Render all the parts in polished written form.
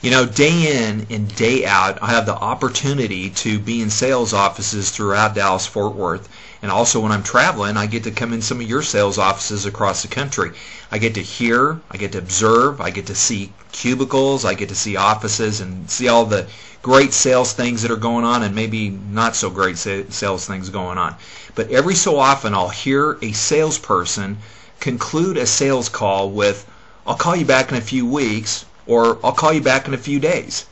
You know, day in and day out, I have the opportunity to be in sales offices throughout Dallas-Fort Worth. And also when I'm traveling, I get to come in some of your sales offices across the country. I get to hear, I get to observe, I get to see cubicles, I get to see offices and see all the great sales things that are going on and maybe not so great sales things going on. But every so often I'll hear a salesperson conclude a sales call with, "I'll call you back in a few weeks," or "I'll call you back in a few days."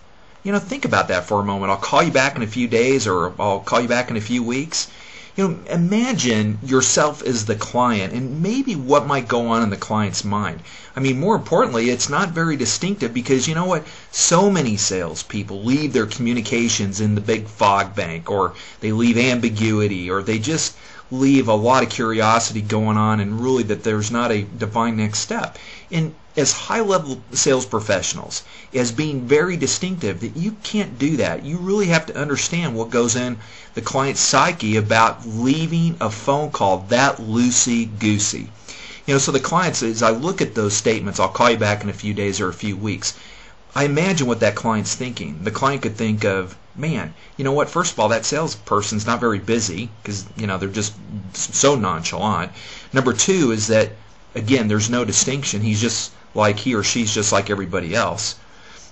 You know, think about that for a moment. I'll call you back in a few days, or I'll call you back in a few weeks. You know, imagine yourself as the client and maybe what might go on in the client's mind. I mean, more importantly, it's not very distinctive because you know what? So many salespeople leave their communications in the big fog bank, or they leave ambiguity, or they just leave a lot of curiosity going on and really that there's not a defined next step. And as high-level sales professionals, as being very distinctive, that you can't do that. You really have to understand what goes in the client's psyche about leaving a phone call that loosey-goosey. You know, so the clients, as I look at those statements, "I'll call you back in a few days or a few weeks," I imagine what that client's thinking. The client could think of, man, you know what, first of all, that salesperson's not very busy because, you know, they're just so nonchalant. Number two is that, again, there's no distinction. He's just like, he or she's just like everybody else.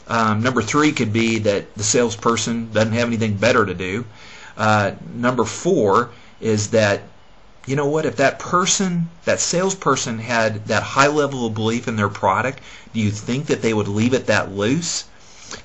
Number three could be that the salesperson doesn't have anything better to do. Number four is that, you know what, if that salesperson had that high level of belief in their product, do you think that they would leave it that loose?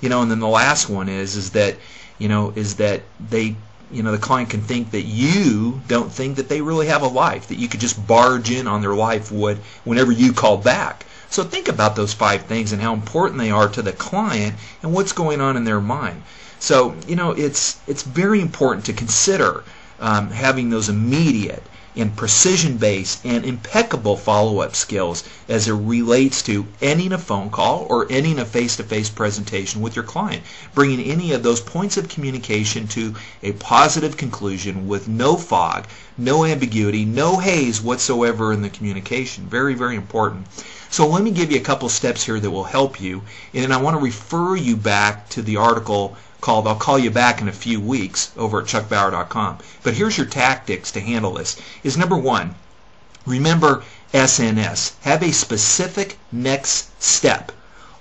You know, and then the last one is that they, you know, the client can think that you don't think that they really have a life, that you could just barge in on their life whenever you call back. So think about those 5 things and how important they are to the client and what's going on in their mind. So, you know, it's very important to consider having those immediate and precision-based and impeccable follow-up skills as it relates to ending a phone call or ending a face-to-face presentation with your client, bringing any of those points of communication to a positive conclusion with no fog, no ambiguity, no haze whatsoever in the communication. Very, very important. So let me give you a couple steps here that will help you, and then I want to refer you back to the article called "I'll Call You Back in a Few Weeks" over at chuckbauer.com. But here's your tactics to handle this. Is number one, remember SNS. Have a specific next step.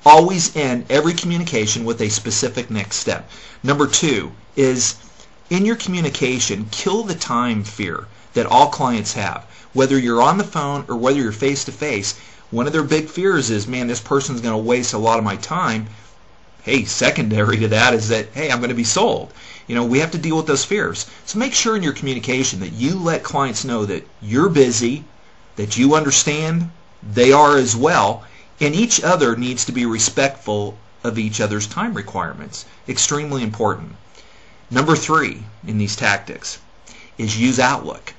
Always end every communication with a specific next step. Number two is, in your communication, kill the time fear that all clients have. Whether you're on the phone or whether you're face-to-face, one of their big fears is, man, this person's going to waste a lot of my time. Hey, secondary to that is that, hey, I'm going to be sold. You know, we have to deal with those fears. So make sure in your communication that you let clients know that you're busy, that you understand they are as well, and each other needs to be respectful of each other's time requirements. Extremely important. Number 3 in these tactics is use Outlook.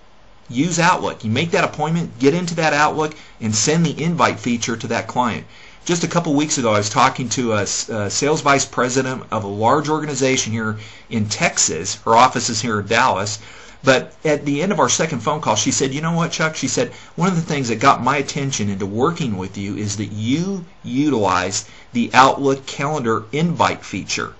Use Outlook. You make that appointment, get into that Outlook, and send the invite feature to that client. Just a couple weeks ago, I was talking to a sales vice president of a large organization here in Texas. Her office is here in Dallas. But at the end of our second phone call, she said, you know what, Chuck? She said, one of the things that got my attention into working with you is that you utilized the Outlook calendar invite feature.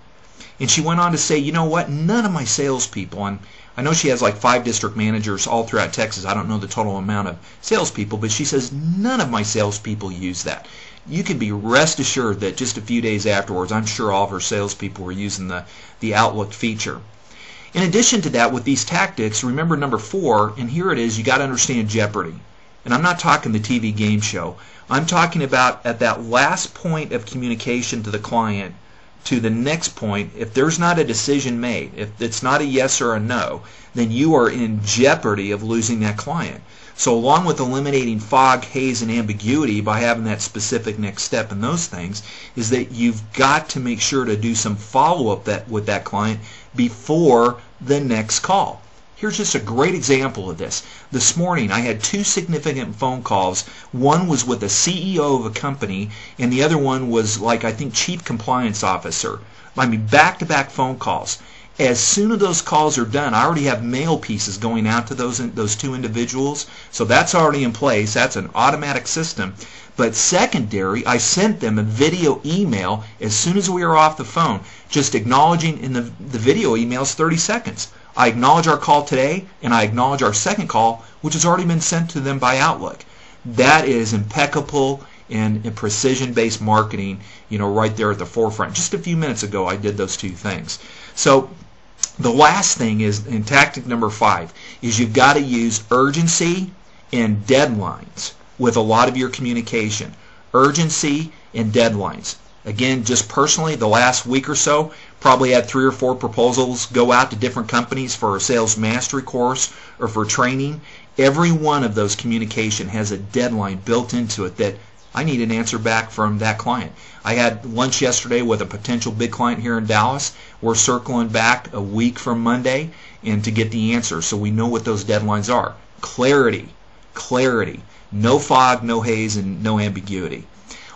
And she went on to say, you know what, none of my salespeople, and I know she has like 5 district managers all throughout Texas. I don't know the total amount of salespeople, but she says none of my salespeople use that. You can be rest assured that just a few days afterwards, I'm sure all of her salespeople were using the Outlook feature. In addition to that, with these tactics, remember number 4, and here it is, you got to understand Jeopardy. And I'm not talking the TV game show. I'm talking about at that last point of communication to the client, to the next point, if there's not a decision made, if it's not a yes or a no, then you are in jeopardy of losing that client. So along with eliminating fog, haze, and ambiguity by having that specific next step and those things, is that you've got to make sure to do some follow-up with that client before the next call. Here's just a great example of this. This morning I had 2 significant phone calls. One was with the CEO of a company, and the other one was like, I think, Chief Compliance Officer. I mean, back-to-back phone calls. As soon as those calls are done, I already have mail pieces going out to those 2 individuals. So that's already in place. That's an automatic system. But secondary, I sent them a video email as soon as we were off the phone, just acknowledging. In the video email is 30 seconds. I acknowledge our call today, and I acknowledge our second call, which has already been sent to them by Outlook. That is impeccable in precision-based marketing, right there at the forefront. Just a few minutes ago, I did those two things. So the last thing is, in tactic number 5, is you've got to use urgency and deadlines with a lot of your communication. Urgency and deadlines. Again, just personally, the last week or so, probably had 3 or 4 proposals go out to different companies for a sales mastery course or for training. Every one of those communication has a deadline built into it that I need an answer back from that client. I had lunch yesterday with a potential big client here in Dallas. We're circling back a week from Monday and to get the answer so we know what those deadlines are. Clarity. Clarity. No fog, no haze, and no ambiguity.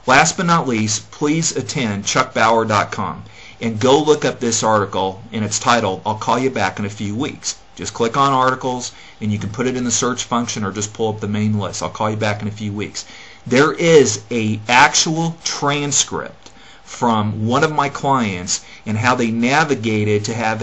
Last but not least, please attend chuckbauer.com and go look up this article, and it's titled, I'll Call You Back in a Few Weeks. Just click on articles, and you can put it in the search function or just pull up the main list. I'll call you back in a few weeks. There is an actual transcript from one of my clients and how they navigated to have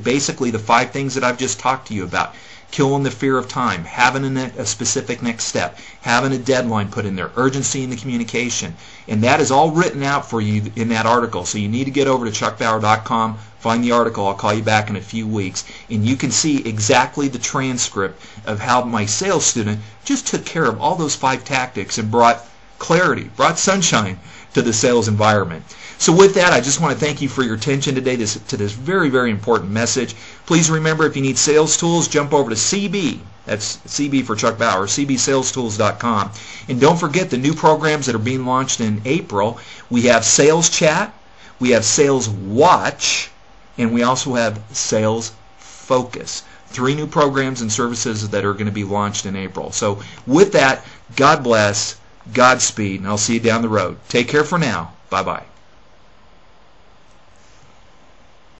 basically the 5 things that I've just talked to you about. Killing the fear of time, having a specific next step, having a deadline put in there, urgency in the communication. And that is all written out for you in that article. So you need to get over to chuckbauer.com, find the article, I'll call you back in a few weeks, and you can see exactly the transcript of how my sales student just took care of all those 5 tactics and brought clarity, brought sunshine to the sales environment. So with that, I just want to thank you for your attention today to this very, very important message. Please remember, if you need sales tools, jump over to CB. That's CB for Chuck Bauer, cbsalestools.com. And don't forget the new programs that are being launched in April. We have Sales Chat, we have Sales Watch, and we also have Sales Focus. 3 new programs and services that are going to be launched in April. So with that, God bless, Godspeed, and I'll see you down the road. Take care for now. Bye-bye.